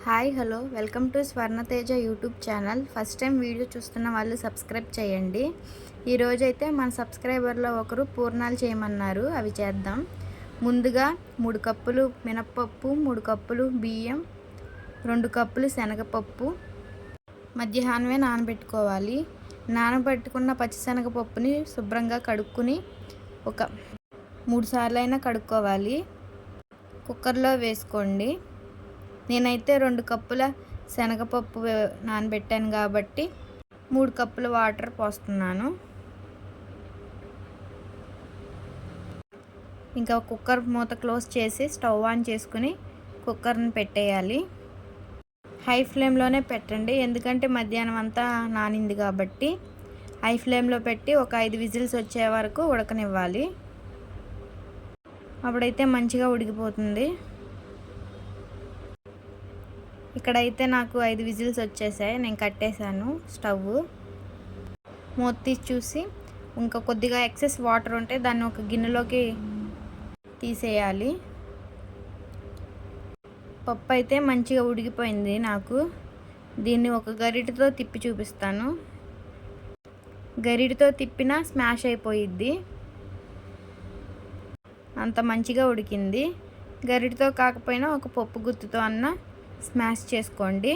Hi hello welcome to Swarnateja YouTube channel. First time video చూస్తున్న వాళ్ళు subscribe చేయండి. ఈరోజైతే మన సబ్స్క్రైబర్లో ఒకరు పూర్ణాలు చేయమన్నారు, అవి చేద్దాం. ముందుగా 3 కప్పులు మినప్పప్పు, 3 కప్పులు బియ్యం, 2 కప్పులు శనగపప్పు మధ్యాహ్నమే నానబెట్టుకోవాలి. నానబెట్టుకున్న పచ్చిశనగపప్పుని శుభ్రంగా కడుక్కుని ఒక 3 సార్లు అయినా కడుక్కోవాలి. కుక్కర్లో వేసుకోండి. నేనైతే 2 కప్పుల శనగపప్పు నానబెట్టాను కాబట్టి 3 కప్పుల వాటర్ పోస్తున్నాను. ఇంకా కుక్కర్ మూత క్లోజ్ చేసి స్టవ్ ఆన్ చేసుకుని కుక్కర్ని పెట్టేయాలి. హై ఫ్లేమ్లోనే పెట్టండి, ఎందుకంటే మధ్యాహ్నం అంతా నానింది కాబట్టి. హై ఫ్లేమ్లో పెట్టి ఒక 5 విజిల్స్ వచ్చే వరకు ఉడకనివ్వాలి. అప్పుడైతే మంచిగా ఉడికిపోతుంది. ఇక్కడైతే నాకు 5 విజిల్స్ వచ్చేసాయి. నేను కట్టేశాను స్టవ్. మూత తీసి చూసి ఇంకా కొద్దిగా ఎక్సెస్ వాటర్ ఉంటే దాన్ని ఒక గిన్నెలోకి తీసేయాలి. పప్పు అయితే మంచిగా ఉడికిపోయింది. నాకు దీన్ని ఒక గరిటెతో తిప్పి చూపిస్తాను. గరిటెతో తిప్పినా స్మాష్ అయిపోయిద్ది, అంత మంచిగా ఉడికింది. గరిటెతో కాకపోయినా ఒక పప్పు గుత్తితో అన్న స్మాష్ చేసుకోండి.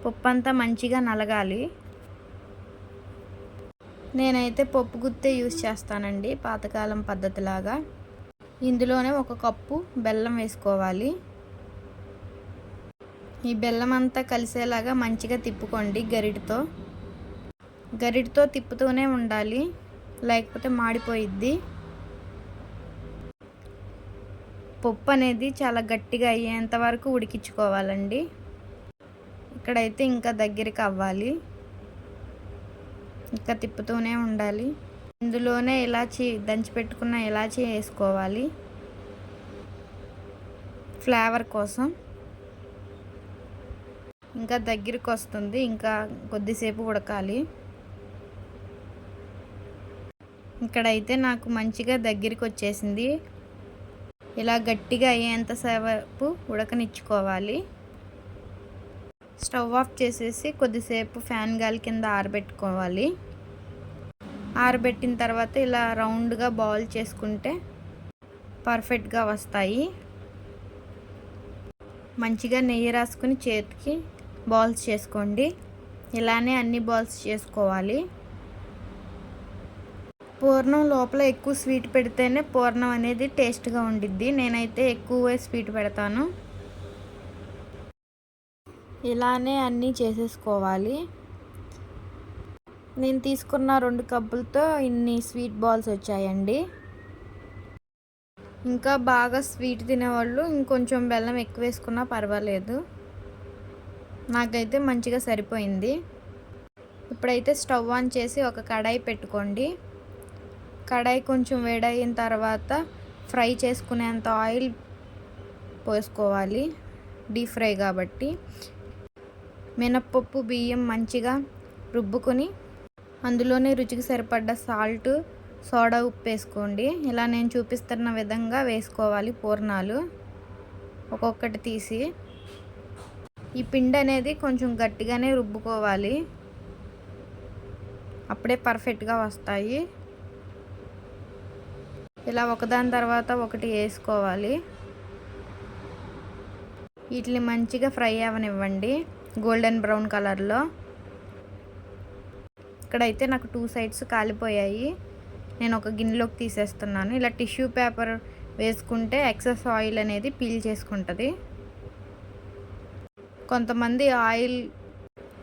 పప్పు అంతా మంచిగా నలగాలి. నేనైతే పప్పు గుత్తే యూస్ చేస్తానండి, పాతకాలం పద్ధతిలాగా. ఇందులోనే 1 కప్పు బెల్లం వేసుకోవాలి. ఈ బెల్లం అంతా కలిసేలాగా మంచిగా తిప్పుకోండి గరిటెతో. గరిటెతో తిప్పుతూనే ఉండాలి, లేకపోతే మాడిపోయిద్ది. పప్పు అనేది చాలా గట్టిగా అయ్యేంత వరకు ఉడికించుకోవాలండి. ఇక్కడైతే ఇంకా దగ్గరికి అవ్వాలి, ఇంకా తిప్పుతూనే ఉండాలి. ఇందులోనే ఇలాచి దంచిపెట్టుకున్న ఇలాచి వేసుకోవాలి ఫ్లేవర్ కోసం. ఇంకా దగ్గరికి వస్తుంది, ఇంకా కొద్దిసేపు ఉడకాలి. ఇక్కడైతే నాకు మంచిగా దగ్గరికి వచ్చేసింది. ఇలా గట్టిగా అయ్యేంతసేపు ఉడకనిచ్చుకోవాలి. స్టవ్ ఆఫ్ చేసేసి కొద్దిసేపు ఫ్యాన్ గాలి కింద ఆరబెట్టుకోవాలి. ఆరబెట్టిన తర్వాత ఇలా రౌండ్గా బాల్ చేసుకుంటే పర్ఫెక్ట్గా వస్తాయి. మంచిగా నెయ్యి రాసుకుని చేతికి బాల్స్ చేసుకోండి. ఇలానే అన్ని బాల్స్ చేసుకోవాలి. పూర్ణం లోపల ఎక్కువ స్వీట్ పెడితేనే పూర్ణం అనేది టేస్ట్గా ఉండిద్ది. నేనైతే ఎక్కువ స్వీట్ పెడతాను. ఇలానే అన్నీ చేసేసుకోవాలి. నేను తీసుకున్న 2 కప్పులతో ఇన్ని స్వీట్ బాల్స్ వచ్చాయండి. ఇంకా బాగా స్వీట్ తినేవాళ్ళు ఇంకొంచెం బెల్లం ఎక్కువ వేసుకున్నా పర్వాలేదు. నాకైతే మంచిగా సరిపోయింది. ఇప్పుడైతే స్టవ్ ఆన్ చేసి ఒక కడాయి పెట్టుకోండి. కడాయి కొంచెం వేడైన తర్వాత ఫ్రై చేసుకునేంత ఆయిల్ పోసుకోవాలి, డీప్ ఫ్రై కాబట్టి. మినప్పప్పు బియ్యం మంచిగా రుబ్బుకొని అందులోనే రుచికి సరిపడ్డ సాల్ట్, సోడా ఉప్పు వేసుకోండి. ఇలా నేను చూపిస్తున్న విధంగా వేసుకోవాలి పూర్ణాలు ఒక్కొక్కటి తీసి. ఈ పిండి అనేది కొంచెం గట్టిగానే రుబ్బుకోవాలి, అప్పుడే పర్ఫెక్ట్గా వస్తాయి. ఇలా ఒకదాని తర్వాత ఒకటి వేసుకోవాలి. వీటిని మంచిగా ఫ్రై అవ్వనివ్వండి గోల్డెన్ బ్రౌన్ కలర్లో. ఇక్కడైతే నాకు 2 సైడ్స్ కాలిపోయాయి. నేను ఒక గిన్నెలోకి తీసేస్తున్నాను. ఇలా టిష్యూ పేపర్ వేసుకుంటే ఎక్సెస్ ఆయిల్ అనేది పీల్ చేసుకుంటుంది. కొంతమంది ఆయిల్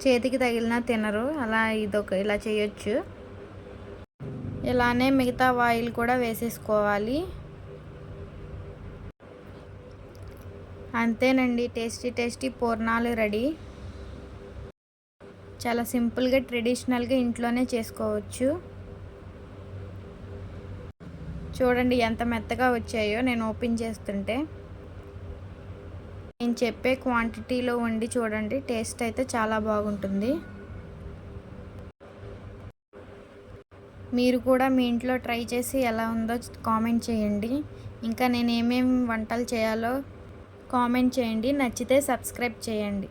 చేతికి తగిలినా తినరు, అలా ఇలా చేయొచ్చు. ఇలానే మిగతా ఆయిల్ కూడా వేసేసుకోవాలి. అంతేనండి, టేస్టీ పూర్ణాలు రెడీ. చాలా సింపుల్గా ట్రెడిషనల్గా ఇంట్లోనే చేసుకోవచ్చు. చూడండి ఎంత మెత్తగా వచ్చాయో నేను ఓపెన్ చేస్తుంటే. నేను చెప్పే క్వాంటిటీలో వండి చూడండి, టేస్ట్ అయితే చాలా బాగుంటుంది. మీరు కూడా మీ ఇంట్లో ట్రై చేసి ఎలా ఉందో కామెంట్ చేయండి. ఇంకా నేను ఏమేమి వంటలు చేయాలో కామెంట్ చేయండి. నచ్చితే సబ్స్క్రైబ్ చేయండి.